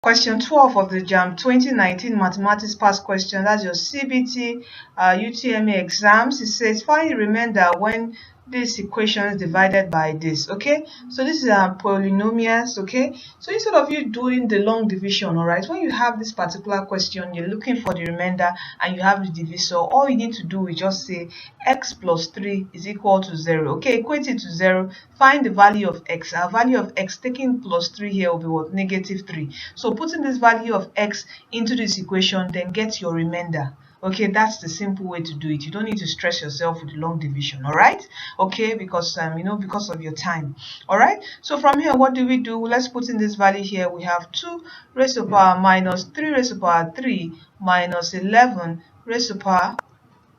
Question 12 of the JAMB 2019 Mathematics Past Question. That's your CBT UTME exams. It says find the remainder when this equation is divided by this. Okay, so this is polynomials. Okay, so instead of you doing the long division, all right, when you have this particular question, you're looking for the remainder and you have the divisor, all you need to do is just say x plus 3 is equal to 0. Okay, equate it to 0. Find the value of x. Our value of x, taking plus 3 here, will be what? Negative 3. So putting this value of x into this equation, then get your remainder. Okay, that's the simple way to do it. You don't need to stress yourself with the long division, all right? Okay, because because of your time. All right, so from here, what do? Let's put in this value here. We have 2 raised to the power minus 3 raised to the power 3 minus 11 raised to the power,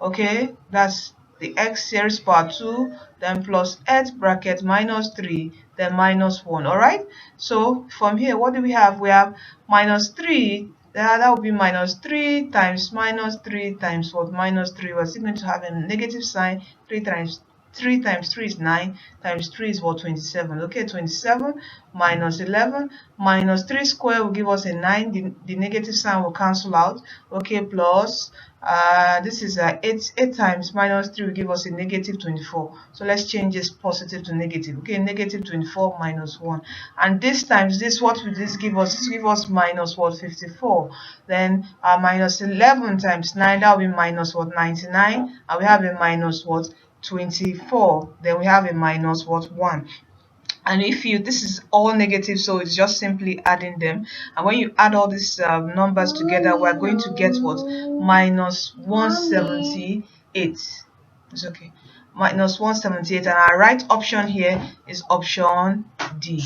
okay, that's the x here is power 2, then plus 8 bracket minus 3, then minus 1. All right, so from here, what do we have? We have minus 3. That would be minus 3 times minus 3 times what? Minus 3. We're still going to have a negative sign. 3 times 3 is 9, times 3 is what? 27. Okay, 27 minus 11 minus 3 square will give us a 9. The negative sign will cancel out. Okay, plus this is 8 times minus 3 will give us a negative 24. So let's change this positive to negative. Okay, negative 24 minus 1. And this times this, what will this give us? This will give us minus what? 54. Then minus 11 times 9, that will be minus what? 99. And we have a minus what? 24. Then we have a minus what? 1. And if this is all negative, so it's just simply adding them. And when you add all these numbers together, we're going to get what? Minus 178. It's okay. Minus 178. And our right option here is option D.